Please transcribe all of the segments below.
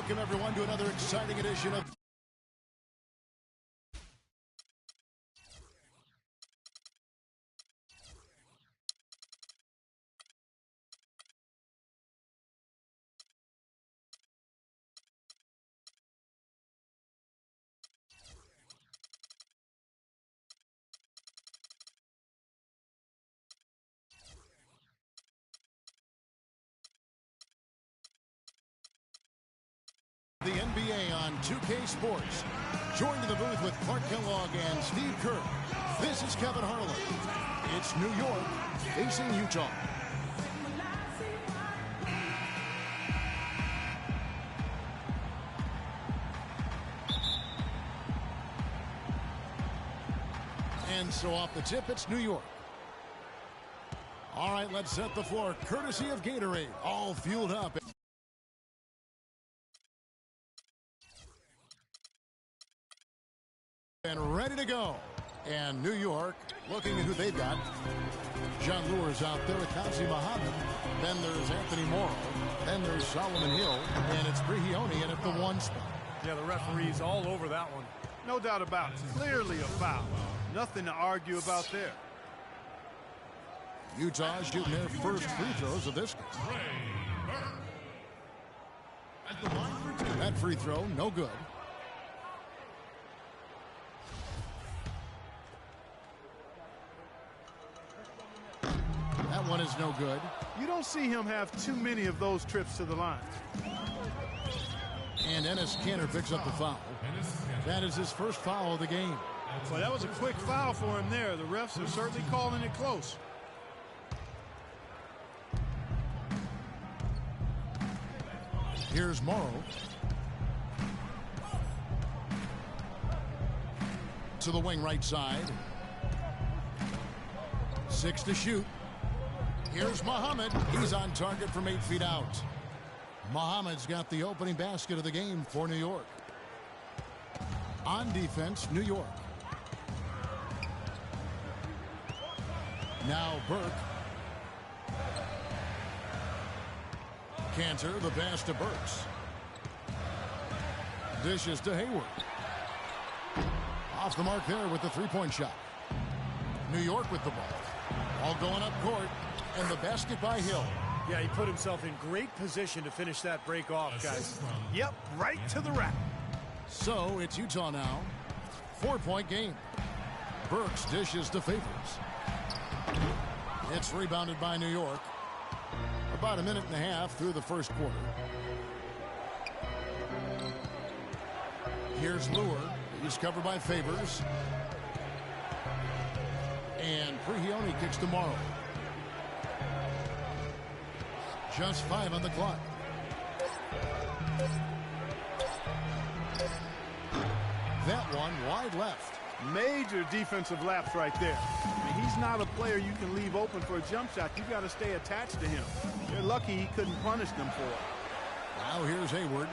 Welcome, everyone, to another exciting edition of the NBA on 2K Sports. Joined in the booth with Clark Kellogg and Steve Kerr. This is Kevin Harlan. It's New York facing Utah. And so off the tip, it's New York. All right, let's set the floor. Courtesy of Gatorade. All fueled up. And ready to go. And New York looking at who they've got. John Lure's out there with Kazi Muhammad. Then there's Anthony Morrow. Then there's Solomon Hill. And it's Prigioni in at the 1 spot. Yeah, the referee's all over that one. No doubt about it. Clearly a foul. Nothing to argue about there. Utah shooting their first free throws of this game. That free throw, no good. That one is no good. You don't see him have too many of those trips to the line. And Enes Kanter picks up the foul. That is his first foul of the game. Well, that was a quick foul for him there. The refs are certainly calling it close. Here's Morrow. To the wing right side. 6 to shoot. Here's Muhammad. He's on target from 8 feet out. Muhammad's got the opening basket of the game for New York. On defense, New York. Now Burke. Kanter, the pass to Burks. Dishes to Hayward. Off the mark there with the three-point shot. New York with the ball. All going up court. And the basket by Hill. Yeah, he put himself in great position to finish that break off, guys. Yep, right to the rack. So it's Utah now. 4-point game. Burks dishes to Favors. It's rebounded by New York. About a minute and a half through the first quarter. Here's Lure. He's covered by Favors. And Prigioni kicks to Morrow. Just 5 on the clock. That one wide left. Major defensive lapse right there. I mean, he's not a player you can leave open for a jump shot. You've got to stay attached to him. They're lucky he couldn't punish them for it. Now here's Hayward.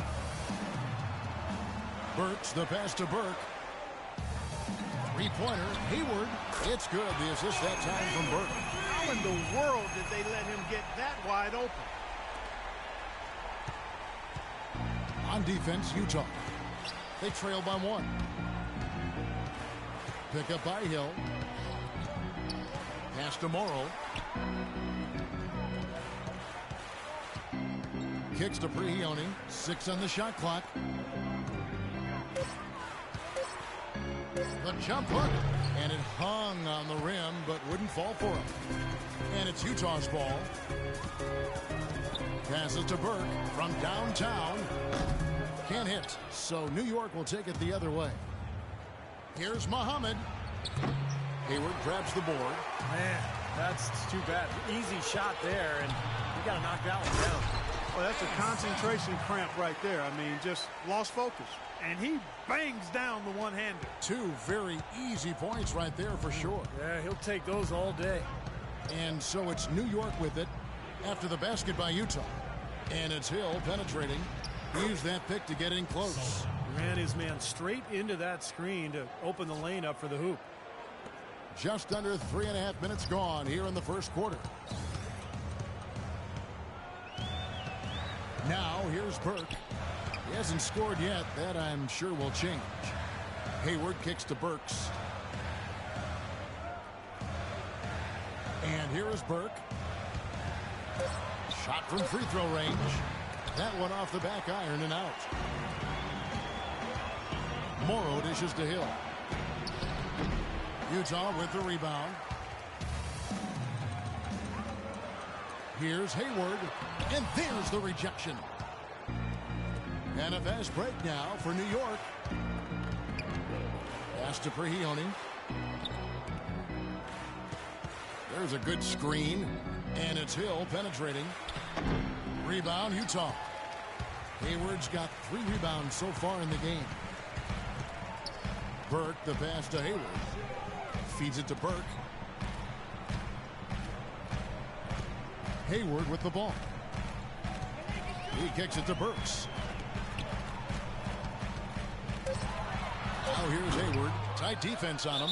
Burks, the pass to Burke. Three-pointer, Hayward. It's good. The assist that time from Burke. How in the world did they let him get that wide open? On defense, Utah. They trail by 1. Pick up by Hill. Pass to Morrow. Kicks to Prigioni. 6 on the shot clock. The jump hook. And it hung on the rim, but wouldn't fall for him. And it's Utah's ball. Passes to Burke from downtown. Can't hit. So New York will take it the other way. Here's Muhammad. Hayward grabs the board. Man, that's too bad. Easy shot there, and you got to knock that one down. Well, that's a concentration cramp right there. I mean, just lost focus. And he bangs down the one-hander. 2 very easy points right there for sure. Yeah, he'll take those all day. And so it's New York with it after the basket by Utah. And it's Hill penetrating. He used that pick to get in close. Ran his man straight into that screen to open the lane up for the hoop. Just under 3.5 minutes gone here in the first quarter. Now here's Burke. He hasn't scored yet. That, I'm sure, will change. Hayward kicks to Burks. And here is Burke. Shot from free throw range. That one off the back iron and out. Morrow dishes to Hill. Utah with the rebound. Here's Hayward. And there's the rejection. And a fast break now for New York. Pass to Prigioni. There's a good screen. And it's Hill penetrating. Rebound, Utah. Hayward's got 3 rebounds so far in the game. Burke, the pass to Hayward. Feeds it to Burke. Hayward with the ball. He kicks it to Burks. Now here's Hayward. Tight defense on him.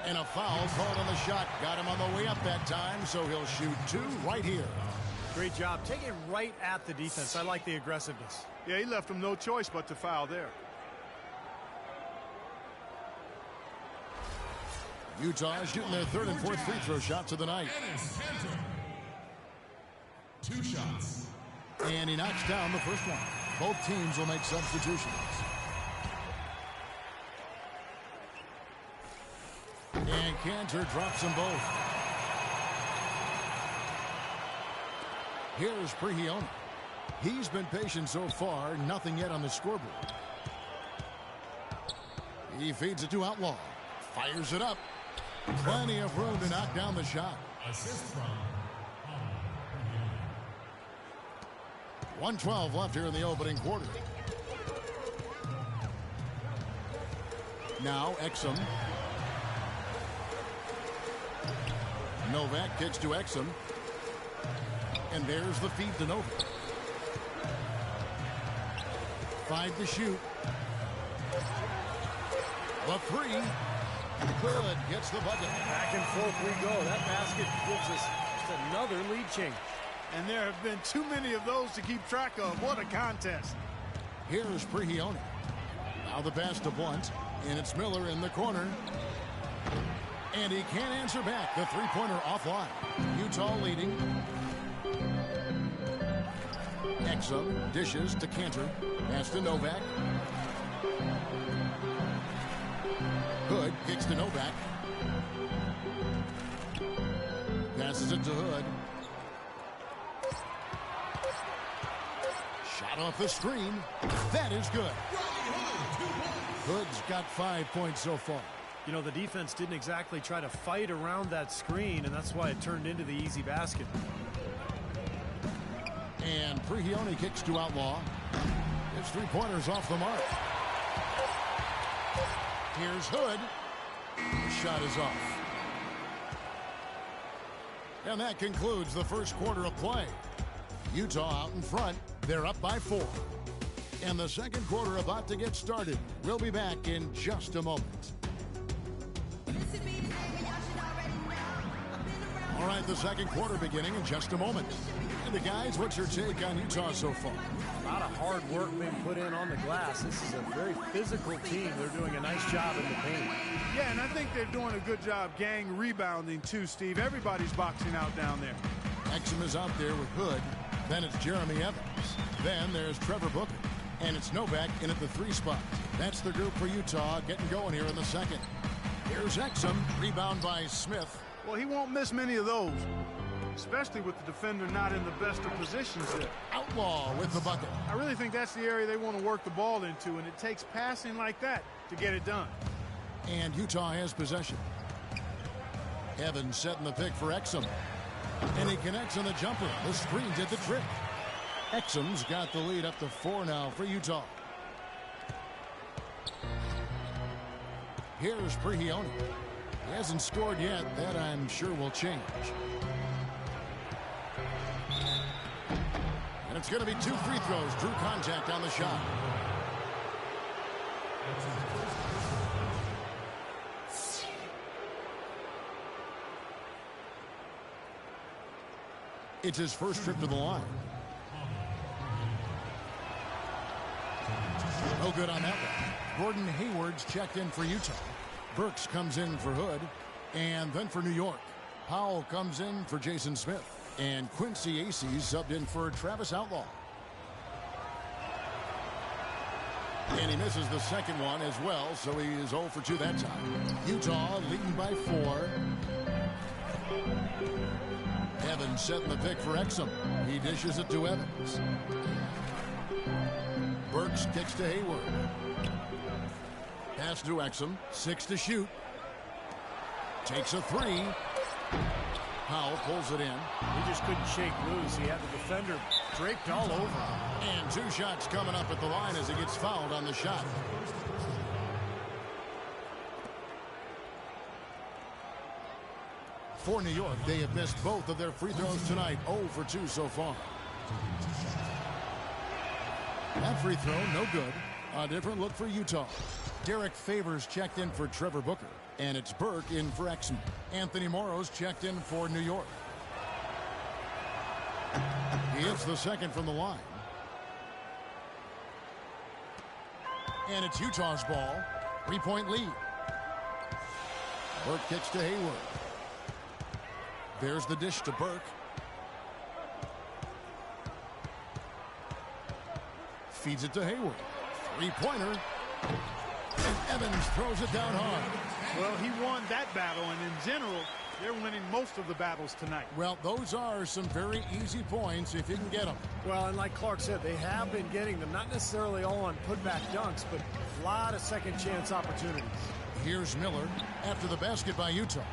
And a foul called on the shot. Got him on the way up that time, so he'll shoot 2 right here. Great job. Take it right at the defense. I like the aggressiveness. Yeah, he left him no choice but to foul there. Utah is shooting their 3rd and 4th free throw shots of the night. 2 shots. And he knocks down the first one. Both teams will make substitutions. And Cantor drops them both. Here's Prigioni. He's been patient so far. Nothing yet on the scoreboard. He feeds it to Outlaw. Fires it up. Plenty of room to knock down the shot. Assist from 1:12 left here in the opening quarter. Now Exum. Novak kicks to Exum. And there's the feed to Novak. 5 to shoot. The 3. Good. Gets the bucket. Back and forth we go. That basket gives us just another lead change. And there have been too many of those to keep track of. What a contest. Here's Prigioni. Now the pass to Blunt. And it's Miller in the corner. And he can't answer back. The three-pointer offline. Utah leading. Exum dishes to Cantor. Pass to Novak. Hood kicks to Novak. Passes it to Hood. Shot off the screen. That is good. Hood's got 5 points so far. You know, the defense didn't exactly try to fight around that screen, and that's why it turned into the easy basket. And Prigioni kicks to Outlaw. His three-pointers off the mark. Here's Hood. The shot is off. And that concludes the first quarter of play. Utah out in front. They're up by 4. And the second quarter about to get started. We'll be back in just a moment. All right, the second quarter beginning in just a moment. And the guys, what's your take on Utah so far? A lot of hard work being put in on the glass. This is a very physical team. They're doing a nice job in the paint. Yeah, and I think they're doing a good job gang rebounding too, Steve. Everybody's boxing out down there. Exum is out there with Hood. Then it's Jeremy Evans. Then there's Trevor Booker. And it's Novak in at the 3 spot. That's the group for Utah getting going here in the second. Here's Exum. Rebound by Smith. Well, he won't miss many of those, especially with the defender not in the best of positions there. Outlaw with the bucket. I really think that's the area they want to work the ball into, and it takes passing like that to get it done. And Utah has possession. Evans setting the pick for Exum. And he connects on the jumper. The screen did the trick. Exum's got the lead up to 4 now for Utah. Here's Prigioni. He hasn't scored yet. That, I'm sure, will change. And it's going to be 2 free throws. Drew contact on the shot. It's his first trip to the line. No good on that one. Gordon Hayward's checked in for Utah. Burks comes in for Hood. And then for New York, Powell comes in for Jason Smith. And Quincy Acey's subbed in for Travis Outlaw. And he misses the second one as well, so he is 0 for 2 that time. Utah leading by 4. Evans setting the pick for Exum. He dishes it to Evans. Burks kicks to Hayward. Pass to Exum. 6 to shoot. Takes a 3. Powell pulls it in. He just couldn't shake loose. He had the defender draped all over him. And 2 shots coming up at the line as he gets fouled on the shot. For New York, they have missed both of their free throws tonight. 0 for 2 so far. That free throw, no good. A different look for Utah. Derek Favors checked in for Trevor Booker. And it's Burke in for Exum. Anthony Morrow's checked in for New York. He hits the second from the line. And it's Utah's ball. 3-point lead. Burke kicks to Hayward. There's the dish to Burke. Feeds it to Hayward. 3-pointer. And Evans throws it down hard. Well, he won that battle, and in general, they're winning most of the battles tonight. Well, those are some very easy points if you can get them. Well, and like Clark said, they have been getting them, not necessarily all on putback dunks, but a lot of second chance opportunities. Here's Miller after the basket by Utah.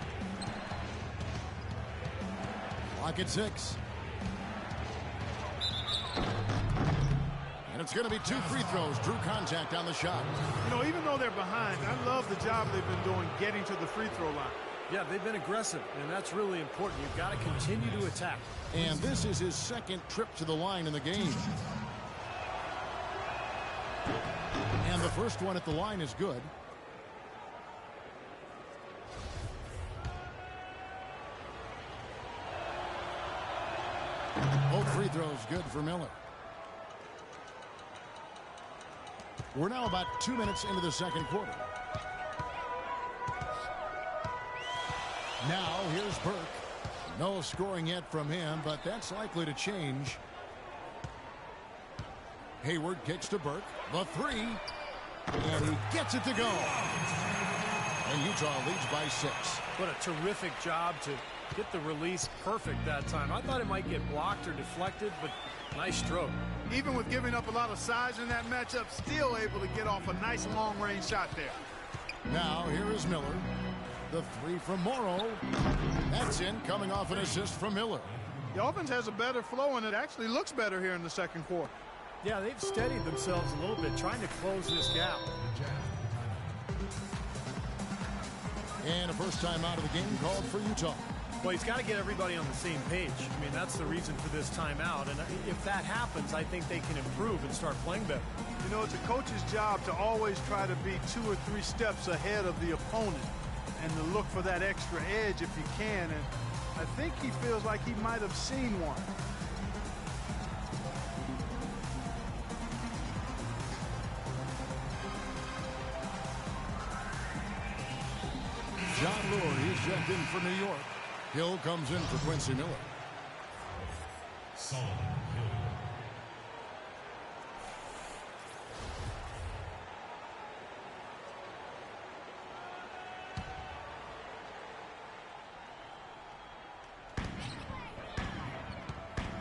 Clock at 6. And it's going to be 2 free throws. Drew contact on the shot. You know, even though they're behind, I love the job they've been doing getting to the free throw line. Yeah, they've been aggressive, and that's really important. You've got to continue to attack. And this is his second trip to the line in the game. And the first one at the line is good. Both free throws good for Miller. We're now about 2 minutes into the second quarter. Now here's Burke. No scoring yet from him, but that's likely to change. Hayward kicks to Burke. The 3. And he gets it to go. And Utah leads by 6. What a terrific job to get the release perfect that time. I thought it might get blocked or deflected, but nice stroke. Even with giving up a lot of size in that matchup, still able to get off a nice long-range shot there. Now here is Miller. The 3 from Morrow. That's in, coming off an assist from Miller. The offense has a better flow, and it actually looks better here in the second quarter. Yeah, they've steadied themselves a little bit, trying to close this gap. And a first time out of the game called for Utah. Well, he's got to get everybody on the same page. I mean, that's the reason for this timeout. And if that happens, I think they can improve and start playing better. You know, it's a coach's job to always try to be 2 or 3 steps ahead of the opponent and to look for that extra edge if you can. And I think he feels like he might have seen one. John Lure, he's checked in for New York. Hill comes in for Quincy Miller. Solomon Hill.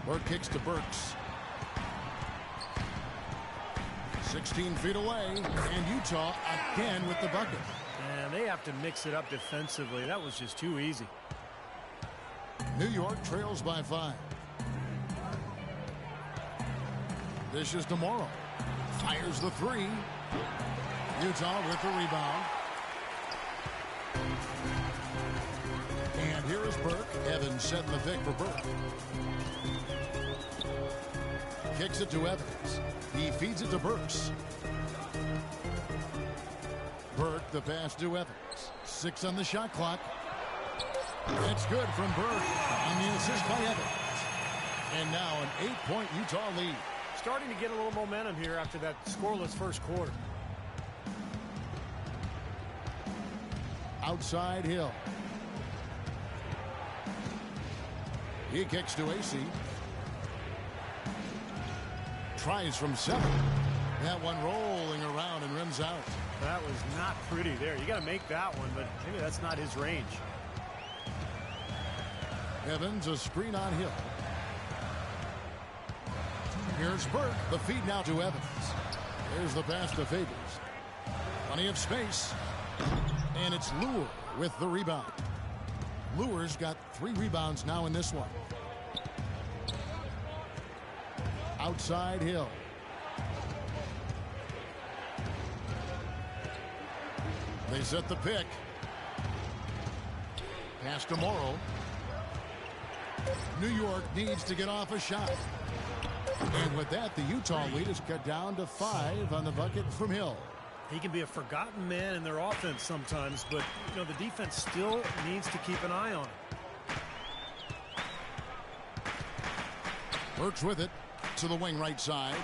Burke kicks to Burks. 16 feet away, and Utah again with the bucket. And they have to mix it up defensively. That was just too easy. New York trails by 5. This is to Morrow. Fires the 3. Utah with the rebound. And here is Burke. Evans setting the pick for Burke. Kicks it to Evans. He feeds it to Burks. Burke, the pass to Evans. 6 on the shot clock. It's good from Burke on the assist by Evans. And now an 8-point Utah lead. starting to get a little momentum here after that scoreless first quarter. Outside Hill. He kicks to AC. Tries from 7. That one rolling around and rims out. That was not pretty there. You got to make that one, but maybe that's not his range. Evans, a screen on Hill. Here's Burke. The feed now to Evans. There's the pass to Favors. Plenty of space. And it's Lure with the rebound. Lure's got 3 rebounds now in this one. Outside Hill. They set the pick. Pass to Morrow. New York needs to get off a shot. And with that, the Utah lead is cut down to 5 on the bucket from Hill. He can be a forgotten man in their offense sometimes, but you know the defense still needs to keep an eye on him. Burks with it to the wing right side.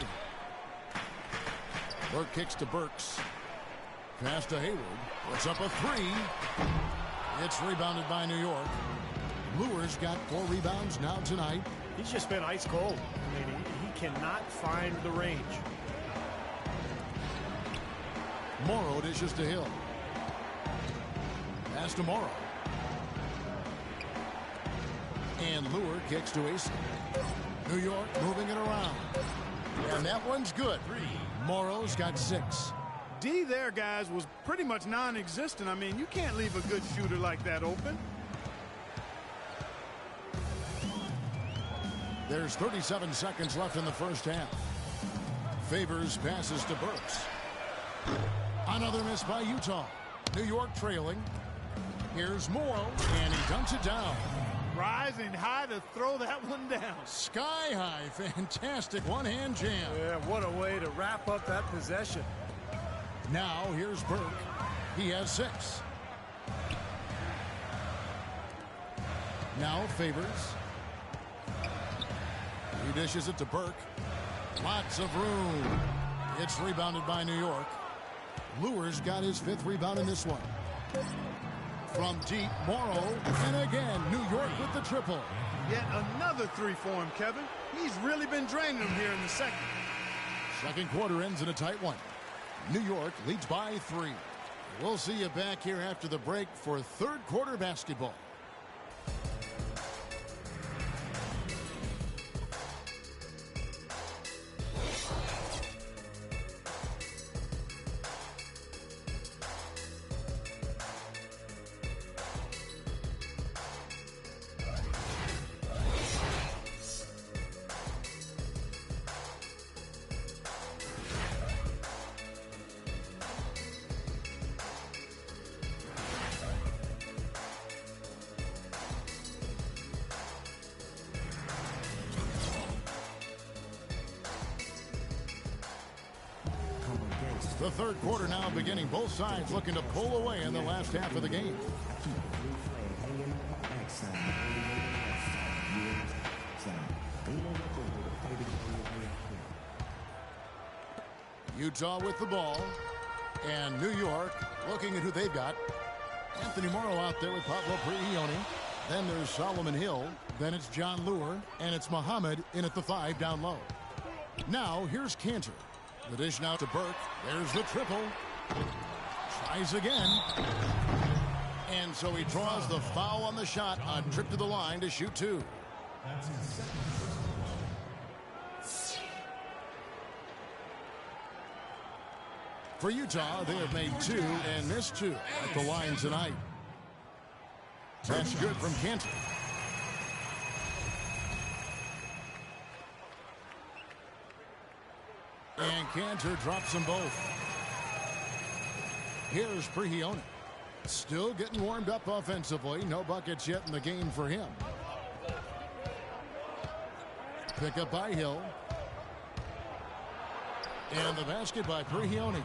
Burke kicks to Burks. Pass to Hayward. Puts up a 3. It's rebounded by New York. Lure's got 4 rebounds now tonight. He's just been ice cold. I mean, he cannot find the range. Morrow dishes to Hill. Pass to Morrow. And Lure kicks to AC. New York moving it around. And that one's good. Morrow's got 6. D there, guys, was pretty much non-existent. I mean, you can't leave a good shooter like that open. There's 37 seconds left in the first half. Favors passes to Burks. Another miss by Utah. New York trailing. Here's Morrow, and he dunks it down. Rising high to throw that one down. Sky high. Fantastic one-hand jam. Yeah, what a way to wrap up that possession. Now here's Burke. He has 6. Now Favors. He dishes it to Burke. Lots of room. It's rebounded by New York. Lure's got his 5th rebound in this one. From deep, Morrow, and again, New York with the triple. Yet another 3 for him, Kevin. He's really been draining them here in the second. Second quarter ends in a tight one. New York leads by 3. We'll see you back here after the break for third quarter basketball. The third quarter now beginning. Both sides looking to pull away in the last half of the game. Utah with the ball. And New York looking at who they've got. Anthony Morrow out there with Pablo Prigioni. Then there's Solomon Hill. Then it's John Lure. And it's Muhammad in at the 5 down low. Now here's Cantor. The dish now to Burke. There's the triple. Tries again. And so he draws the foul on the shot on trip to the line to shoot 2. For Utah, they have made 2 and missed 2 at the line tonight. That's good from Cantor. And Cantor drops them both. Here's Prigioni. Still getting warmed up offensively. No buckets yet in the game for him. Pick up by Hill. And the basket by Prigioni.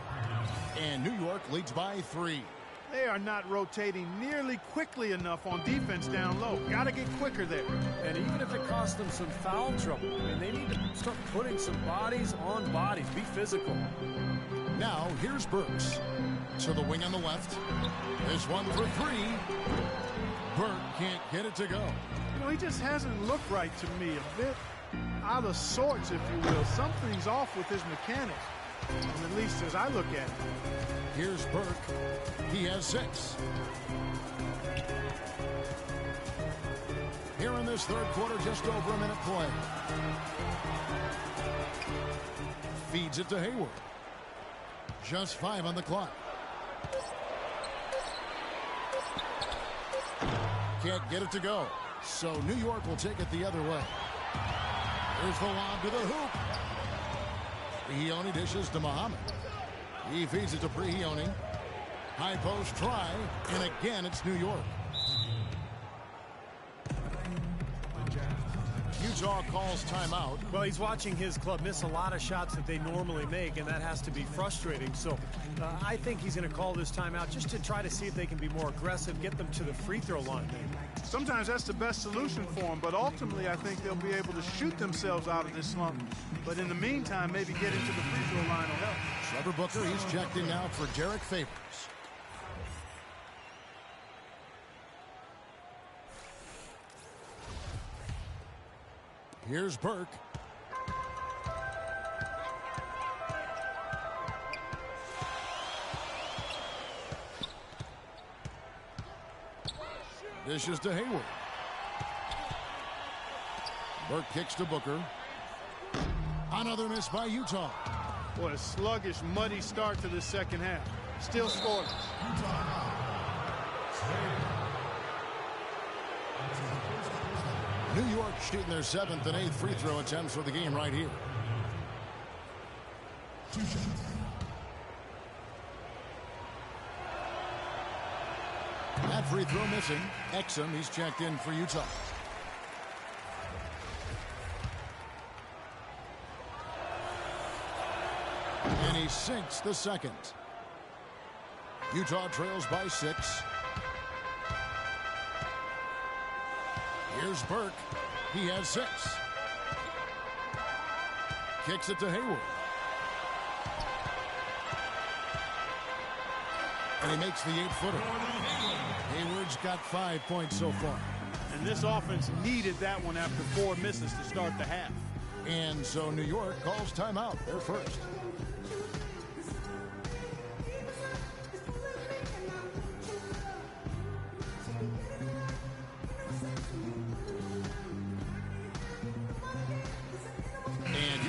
And New York leads by 3. They are not rotating nearly quickly enough on defense down low. Got to get quicker there. And even if it costs them some foul trouble, I mean, they need to start putting some bodies on bodies. Be physical. Now, here's Burks. To the wing on the left. This one for three. Burke can't get it to go. You know, he just hasn't looked right to me. A bit out of sorts, if you will. Something's off with his mechanics, at least as I look at it. Here's Burke. He has 6. Here in this third quarter, just over a minute play. Feeds it to Hayward. Just 5 on the clock. Can't get it to go. So New York will take it the other way. Here's the lob to the hoop. Prigioni dishes to Muhammad. He feeds it to Prigioni. High post try, and again it's New York. Utah calls timeout. Well, he's watching his club miss a lot of shots that they normally make, and that has to be frustrating. So I think he's going to call this timeout just to try to see if they can be more aggressive, get them to the free throw line. Sometimes that's the best solution for them, but ultimately I think they'll be able to shoot themselves out of this slump. But in the meantime, maybe get into the free throw line will help. Trevor Booker, he's checked in now for Derek Favors. Here's Burke. Dishes to Hayward. Burke kicks to Booker. Another miss by Utah. What a sluggish, muddy start to the second half. Still scoreless. New York shooting their 7th and 8th free throw attempts for the game right here. 2 shots. That free throw missing. Exum, he's checked in for Utah. And he sinks the second. Utah trails by 6. Here's Burke. He has 6. Kicks it to Hayward. And he makes the 8-footer. Hayward's got 5 points so far. And this offense needed that one after 4 misses to start the half. And so New York calls timeout. They're first.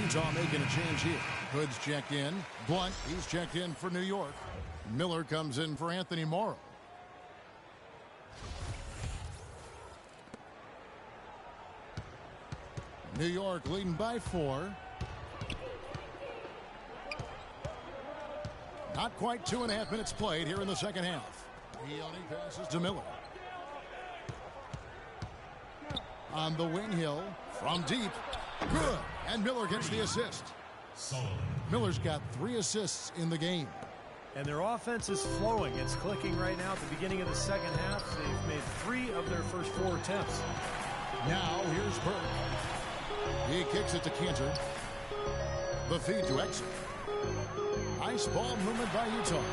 Utah making a change here. Hood's checked in. Blunt, he's checked in for New York. Miller comes in for Anthony Morrow. New York leading by 4. Not quite 2.5 minutes played here in the second half. He only passes to Miller. On the wing, Hill from deep. Good. And Miller gets the assist. Solid. Miller's got 3 assists in the game. And their offense is flowing. It's clicking right now at the beginning of the second half. They've made 3 of their first 4 attempts. Now here's Burke. He kicks it to Cantor. The feed to Exum. Nice ball movement by Utah.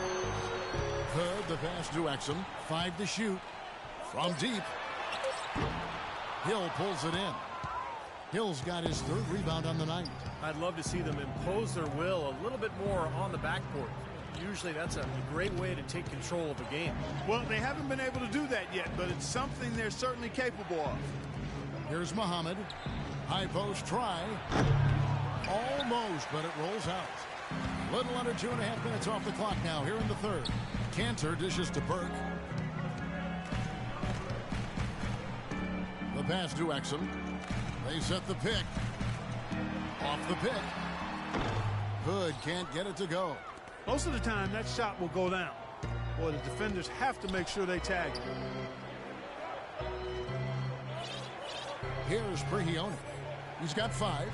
Hood, the pass to Exum. 5 to shoot. From deep. Hill pulls it in. Hill's got his 3rd rebound on the night. I'd love to see them impose their will a little bit more on the backcourt. Usually that's a great way to take control of a game. Well, they haven't been able to do that yet, but it's something they're certainly capable of. Here's Muhammad. High post try. Almost, but it rolls out. Little under 2.5 minutes off the clock now here in the 3rd. Cantor dishes to Burke. The pass to Exum. They set the pick. Off the pick. Hood can't get it to go. Most of the time, that shot will go down. Boy, the defenders have to make sure they tag it. Here's Prigioni. He's got 5.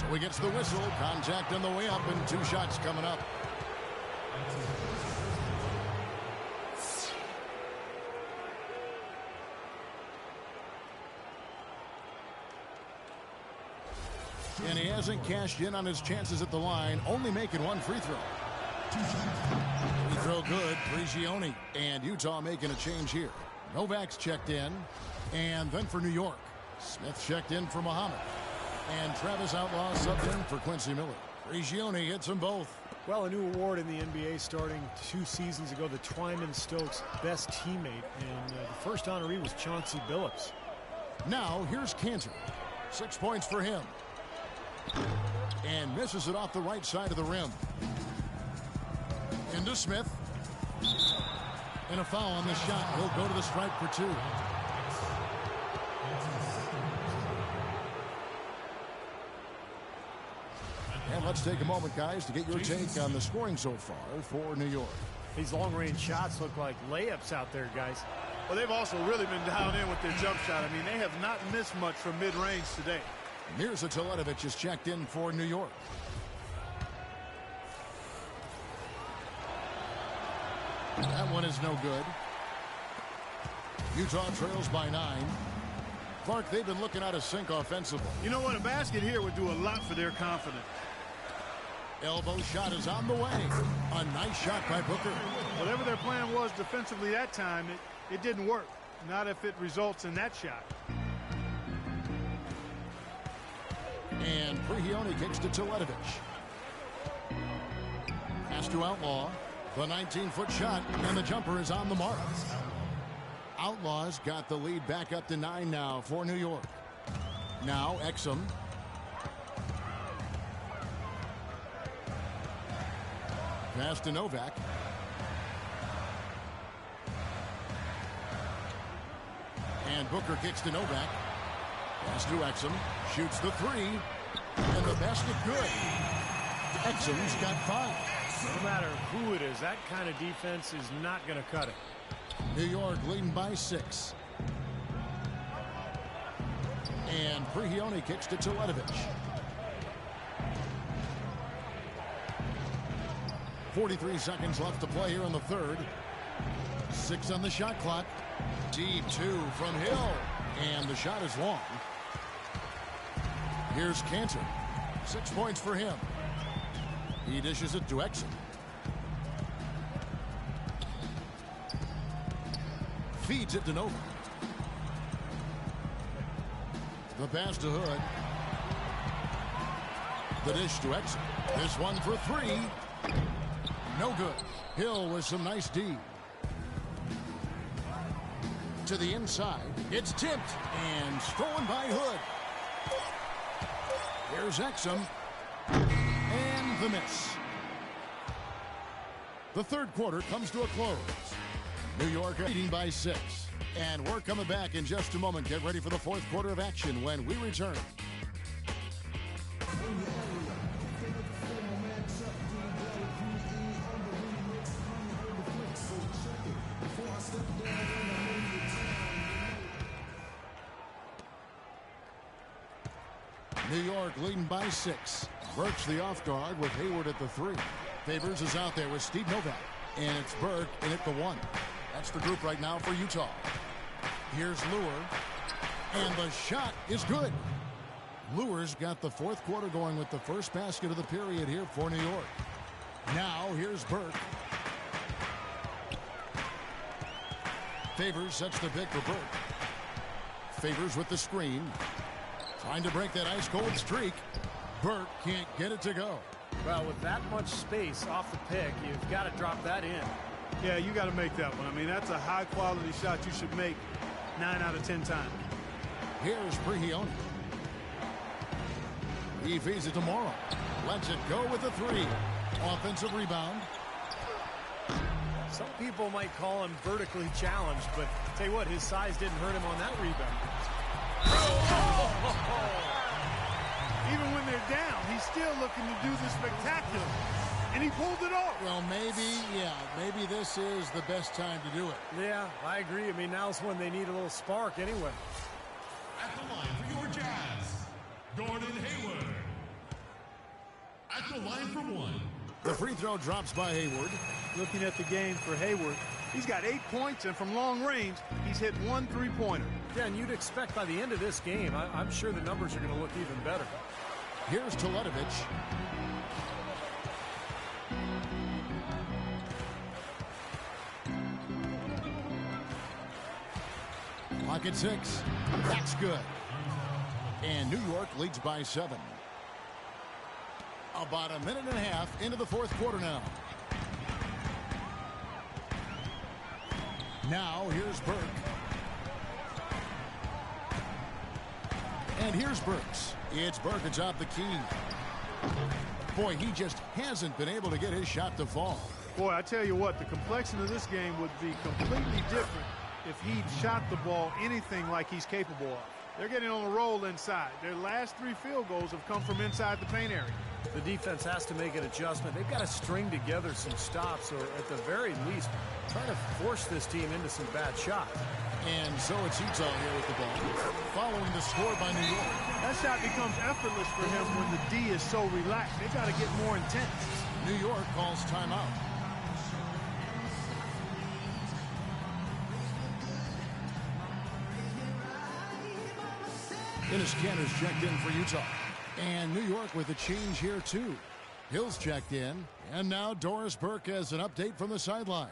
So he gets the whistle. Contact on the way up and 2 shots coming up. And he hasn't cashed in on his chances at the line, only making 1 free throw. Free throw good, Prigioni. And Utah making a change here. Novak's checked in. And then for New York, Smith checked in for Muhammad. And Travis Outlaw subbed in for Quincy Miller. Prigioni hits them both. Well, a new award in the NBA starting 2 seasons ago, the Twyman Stokes Best Teammate. And the first honoree was Chauncey Billups. Now, here's Cantor. 6 points for him. And misses it off the right side of the rim. Into Smith. And a foul on the shot. He'll go to the stripe for 2. And let's take a moment, guys, to get your take on the scoring so far for New York. These long-range shots look like layups out there, guys. Well, they've also really been dialed in with their jump shot. I mean, they have not missed much from mid-range today. Mirza Teletovic is checked in for New York. That one is no good. Utah trails by 9. Clark, they've been looking out of sync offensively. You know what? A basket here would do a lot for their confidence. Elbow shot is on the way. A nice shot by Booker. Whatever their plan was defensively that time, it didn't work. Not if it results in that shot. And Prigioni kicks to Teletovic. Pass to Outlaw. The 19-foot shot, and the jumper is on the mark. Outlaws got the lead back up to 9 now for New York. Now Exum. Pass to Novak. And Booker kicks to Novak. Pass to Exum. Shoots the 3. And the basket good. Exum's got 5. No matter who it is, that kind of defense is not going to cut it. New York leading by 6. And Prigioni kicks to Teletovic. 43 seconds left to play here in the third. 6 on the shot clock. Deep 2 from Hill. And the shot is long. Here's Cantor. 6 points for him. He dishes it to Exum. Feeds it to Novak. The pass to Hood. The dish to Exum. This one for 3. No good. Hill with some nice D. To the inside. It's tipped and stolen by Hood. Here's Exum. And the miss. The third quarter comes to a close. New York leading by 6. And we're coming back in just a moment. Get ready for the fourth quarter of action when we return. New York leading by 6. Burke's the off guard with Hayward at the 3. Favors is out there with Steve Novak. And it's Burke in at the 1. That's the group right now for Utah. Here's Lure. And the shot is good. Lure's got the fourth quarter going with the first basket of the period here for New York. Now here's Burke. Favors sets the pick for Burke. Favors with the screen. Trying to break that ice-cold streak. Burke can't get it to go. Well, with that much space off the pick, you've got to drop that in. Yeah, you got to make that one. I mean, that's a high-quality shot you should make 9 out of 10 times. Here's Prigioni. He feeds it to Morrow. Lets it go with the 3. Offensive rebound. Some people might call him vertically challenged, but tell you what, his size didn't hurt him on that rebound. Even when they're down, he's still looking to do the spectacular. And he pulled it off. Well, maybe this is the best time to do it. Yeah, I agree. I mean, now's when they need a little spark anyway. At the line for your Jazz, Gordon Hayward. at the line for one. The free throw drops by Hayward. Looking at the game for Hayward, he's got 8 points, and from long range, he's hit 1 3-pointer. Yeah, and you'd expect by the end of this game, I'm sure the numbers are going to look even better. Here's Teletovic. Clock at 6. That's good. And New York leads by 7. About a minute and a half into the fourth quarter now. Now here's Burke. And here's Burks. It's Burke atop the key. Boy, he just hasn't been able to get his shot to fall. Boy, I tell you what, the complexion of this game would be completely different if he'd shot the ball anything like he's capable of. They're getting on a roll inside. Their last 3 field goals have come from inside the paint area. The defense has to make an adjustment. They've got to string together some stops, or at the very least, try to force this team into some bad shots. And so it's Utah here with the ball, following the score by New York. That shot becomes effortless for him when the D is so relaxed. They've got to get more intense. New York calls timeout. Enes Kanter's checked in for Utah. And New York with a change here, too. Hill's checked in. And now Doris Burke has an update from the sidelines.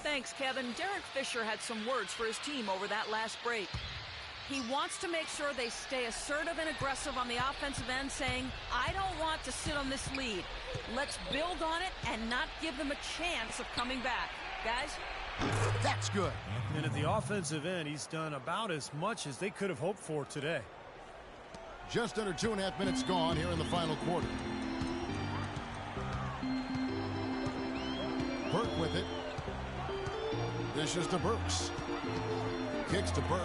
Thanks, Kevin. Derek Fisher had some words for his team over that last break. He wants to make sure they stay assertive and aggressive on the offensive end, saying, I don't want to sit on this lead. Let's build on it and not give them a chance of coming back. Guys? That's good. And at the offensive end, he's done about as much as they could have hoped for today. Just under 2.5 minutes gone here in the final quarter. Burke with it. Dishes to Burks. Kicks to Burke.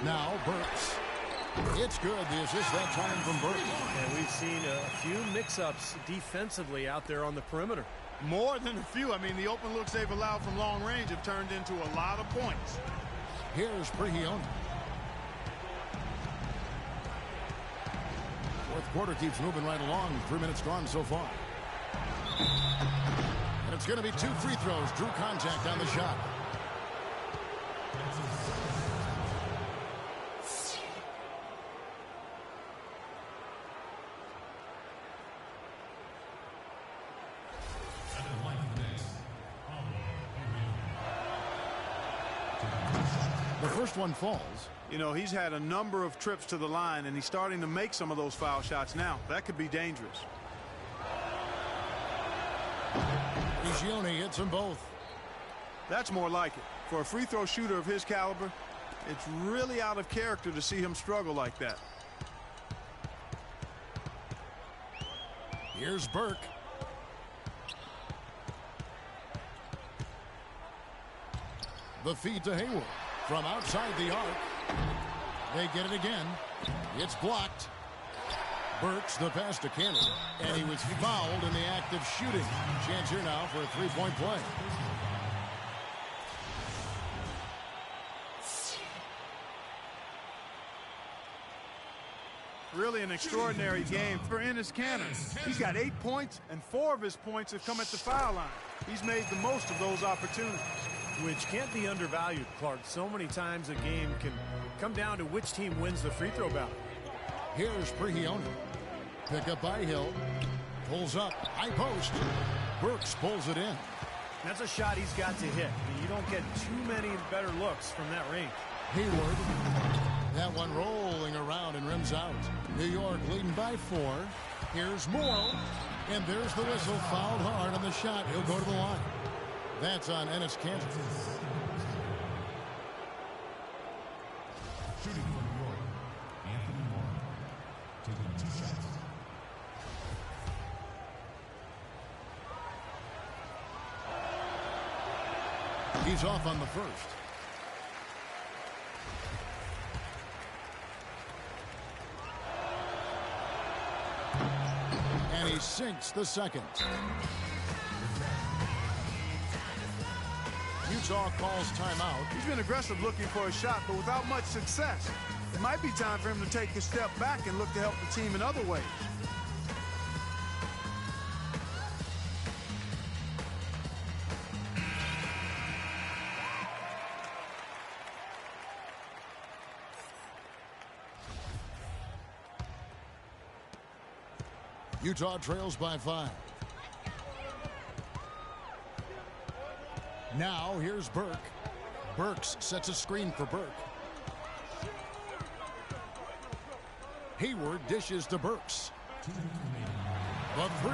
Now Burks. It's good. The assist that time from Burke. And we've seen a few mix-ups defensively out there on the perimeter. More than a few. I mean, the open looks they've allowed from long range have turned into a lot of points. Here's Prihione. Fourth quarter keeps moving right along. 3 minutes gone so far. And it's going to be 2 free throws. Drew contact on the shot. The first one falls. You know, he's had a number of trips to the line, and he's starting to make some of those foul shots now. That could be dangerous. Prigioni hits them both. That's more like it. For a free throw shooter of his caliber, it's really out of character to see him struggle like that. Here's Burke. The feed to Hayward. From outside the arc. They get it again. It's blocked. Burks the pass to Kanter. And he was fouled in the act of shooting. Chance here now for a three-point play. Really an extraordinary game for Enes Kanter. He's got 8 points, and 4 of his points have come at the foul line. He's made the most of those opportunities. Which can't be undervalued, Clark. So many times a game can come down to which team wins the free throw battle. Here's Prigioni. Pick up by Hill. Pulls up. High post. Burks pulls it in. That's a shot he's got to hit. You don't get too many better looks from that range. Hayward. That one rolling around and rims out. New York leading by 4. Here's Morrow. And there's the whistle. Fouled hard on the shot. He'll go to the line. That's on Enes Kanter. Shooting for New York, Anthony Morrow, taking 2 shots. He's off on the first. And he sinks the second. Utah calls timeout. He's been aggressive looking for a shot, but without much success. It might be time for him to take a step back and look to help the team in other ways. Utah trails by 5. Now here's Burke. Burks sets a screen for Burke. Hayward dishes to Burks. The 3.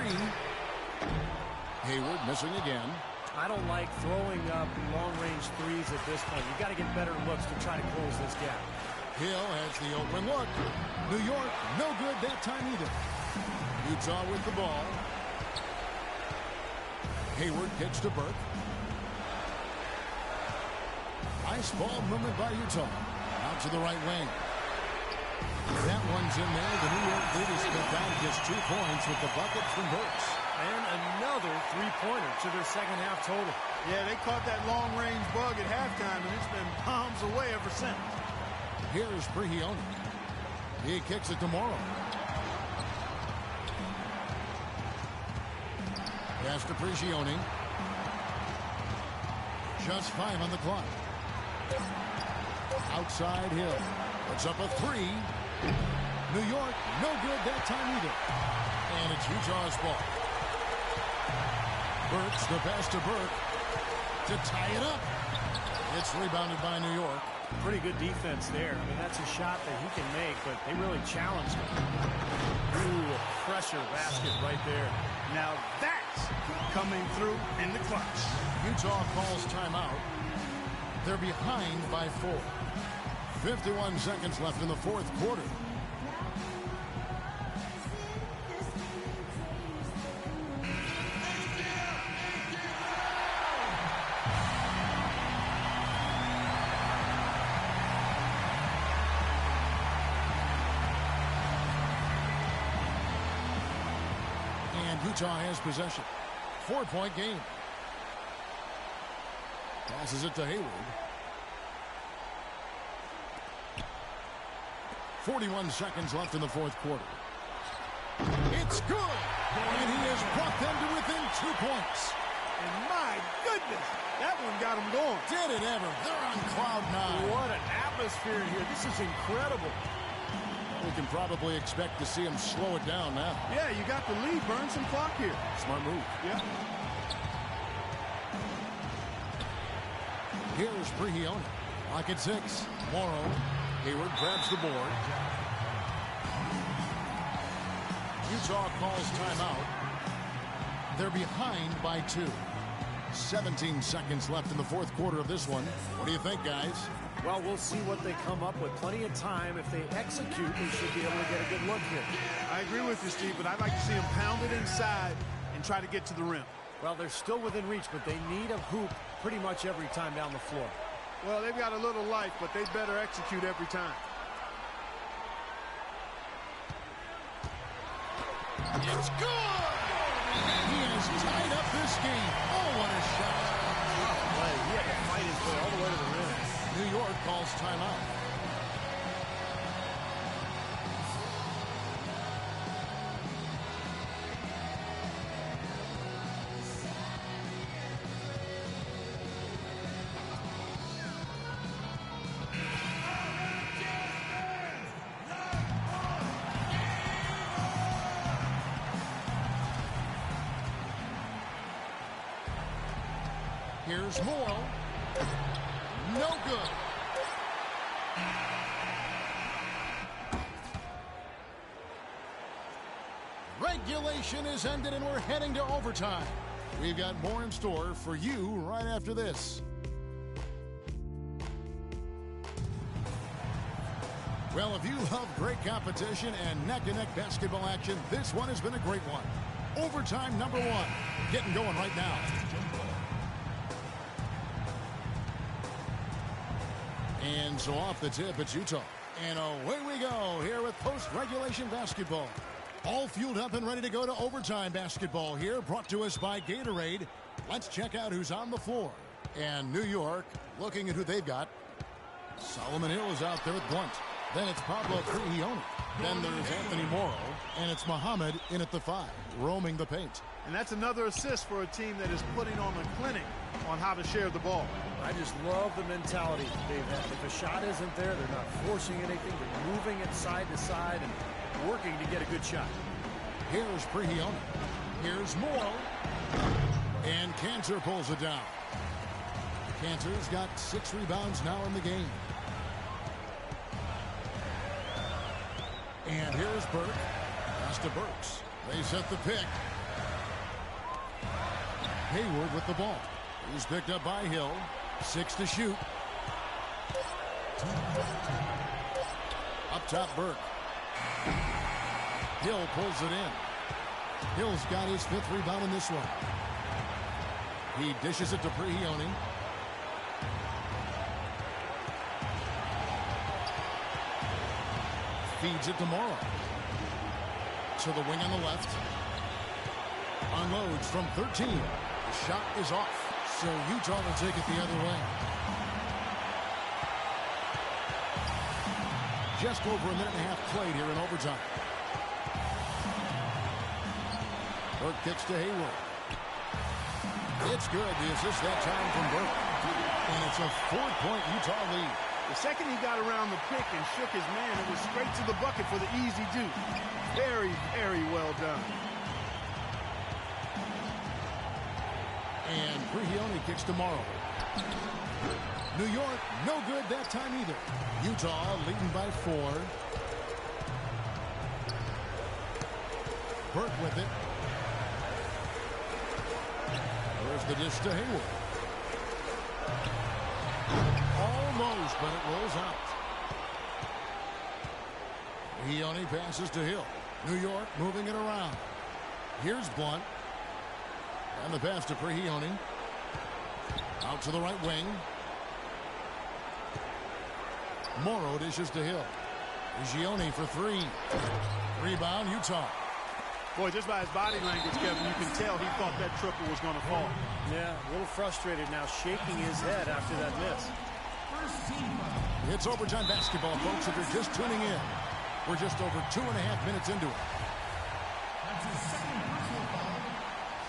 Hayward missing again. I don't like throwing up long-range threes at this point. You've got to get better looks to try to close this gap. Hill has the open look. New York, no good that time either. Utah with the ball. Hayward kicks to Burke. Nice ball movement by Utah. Out to the right wing. That one's in there. The New York leaders cut down just 2 points with the bucket from Burks. And another three-pointer to their second half total. Yeah, they caught that long-range bug at halftime, and it's been bombs away ever since. Here's Prigioni. He kicks it to Morrow. Pass to Prigioni. Just 5 on the clock. Outside Hill. Puts up a 3. New York, no good that time either. And it's Utah's ball. Burks, the pass to Burke to tie it up. It's rebounded by New York. Pretty good defense there. I mean, that's a shot that he can make, but they really challenged him. Ooh, a pressure basket right there. Now that's coming through in the clutch. Utah calls timeout. They're behind by 4. 51 seconds left in the 4th quarter. And Utah has possession. 4-point game. Passes it to Hayward. 41 seconds left in the 4th quarter. It's good! And he has brought them to within 2 points. And my goodness, that one got him going. Did it ever? They're on cloud 9. What an atmosphere here. This is incredible. We can probably expect to see him slow it down now. Yeah, you got the lead. Burn some clock here. Smart move. Yeah. Here's Prigioni. Lock at 6. Morrow. Hayward grabs the board. Utah calls timeout. They're behind by 2. 17 seconds left in the 4th quarter of this one. What do you think, guys? Well, we'll see what they come up with. Plenty of time. If they execute, they should be able to get a good look here. I agree with you, Steve, but I'd like to see them pound it inside and try to get to the rim. Well, they're still within reach, but they need a hoop pretty much every time down the floor. Well, they've got a little life, but they better execute every time. It's good! He has tied up this game. Oh, what a shot. Play. He had to fight his way all the way to the rim. New York calls timeout. Here's Morrow. No good. Regulation is ended and we're heading to overtime. We've got more in store for you right after this. Well, if you love great competition and neck-to-neck basketball action, this one has been a great one. Overtime number 1. Getting going right now. And so off the tip, it's Utah. And away we go here with post-regulation basketball. All fueled up and ready to go to overtime basketball here, brought to us by Gatorade. Let's check out who's on the floor. And New York, looking at who they've got. Solomon Hill is out there with Blunt. Then it's Pablo Prigioni. Then there's Anthony Morrow. And it's Muhammad in at the 5, roaming the paint. And that's another assist for a team that is putting on a clinic on how to share the ball. I just love the mentality they've had. If a shot isn't there, they're not forcing anything. They're moving it side to side and working to get a good shot. Here's Prigioni. Here's Morrow. And Kanter pulls it down. Kanter's got 6 rebounds now in the game. And here's Burke. Pass to Burks. They set the pick. Hayward with the ball. He's picked up by Hill. 6 to shoot. Up top, Burke. Hill pulls it in. Hill's got his 5th rebound in this one. He dishes it to Prigioni. Feeds it to Morrow. To the wing on the left. Unloads from 13. The shot is off. So Utah will take it the other way. Just over a minute and a half played here in overtime. Burke kicks to Hayward. It's good. The assist that time from Burke. And it's a 4-point Utah lead. The second he got around the pick and shook his man, it was straight to the bucket for the easy deuce. Very, very well done. And Prigioni kicks to Morrow. New York, no good that time either. Utah leading by 4. Burke with it. There's the dish to Hayward. Almost, but it rolls out. Prigioni passes to Hill. New York moving it around. Here's Blunt. And the pass to Prigioni. Out to the right wing. Morrow dishes to Hill. Prigioni for 3. Rebound, Utah. Boy, just by his body language, Kevin, you can tell he thought that triple was going to fall. Yeah, a little frustrated now, shaking his head after that miss. It's overtime basketball, folks, if you're just tuning in. We're just over 2.5 minutes into it. That's his second personal foul.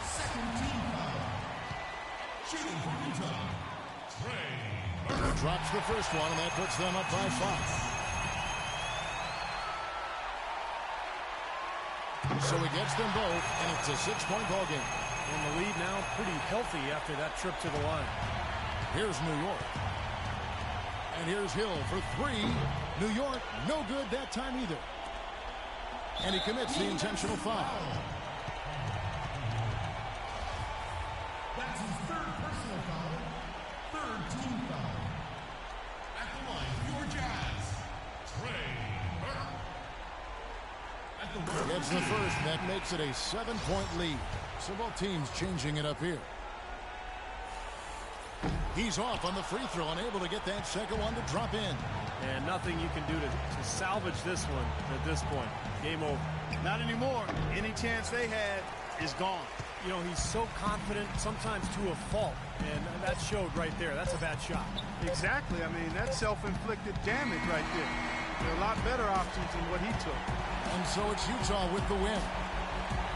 Second team foul. Shooting for Utah, Trey Burke. Drops the first one, and that puts them up by 5. So he gets them both, and it's a 6-point ball game. And the lead now pretty healthy after that trip to the line. Here's New York. And here's Hill for 3. New York, no good that time either. And he commits the intentional foul. That's his 3rd personal foul. 3rd team foul. At the line, your Jazz, Trey Burke. At the line. Gets the first. That makes it a 7-point lead. So both teams changing it up here. He's off on the free throw, unable to get that second one to drop in. And nothing you can do to salvage this one at this point. Game over. Not anymore. Any chance they had is gone. You know, he's so confident, sometimes to a fault. And that showed right there. That's a bad shot. Exactly. I mean, that's self-inflicted damage right there. There are a lot better options than what he took. And so it's Utah with the win.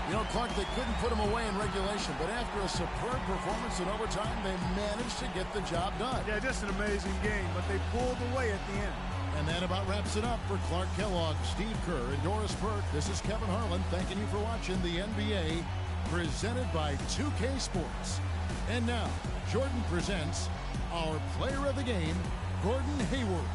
You know, Clark, they couldn't put him away in regulation, but after a superb performance in overtime, they managed to get the job done. Yeah, just an amazing game, but they pulled away at the end. And that about wraps it up for Clark Kellogg, Steve Kerr, and Doris Burke. This is Kevin Harlan thanking you for watching the NBA, presented by 2K Sports. And now, Jordan presents our player of the game, Gordon Hayward.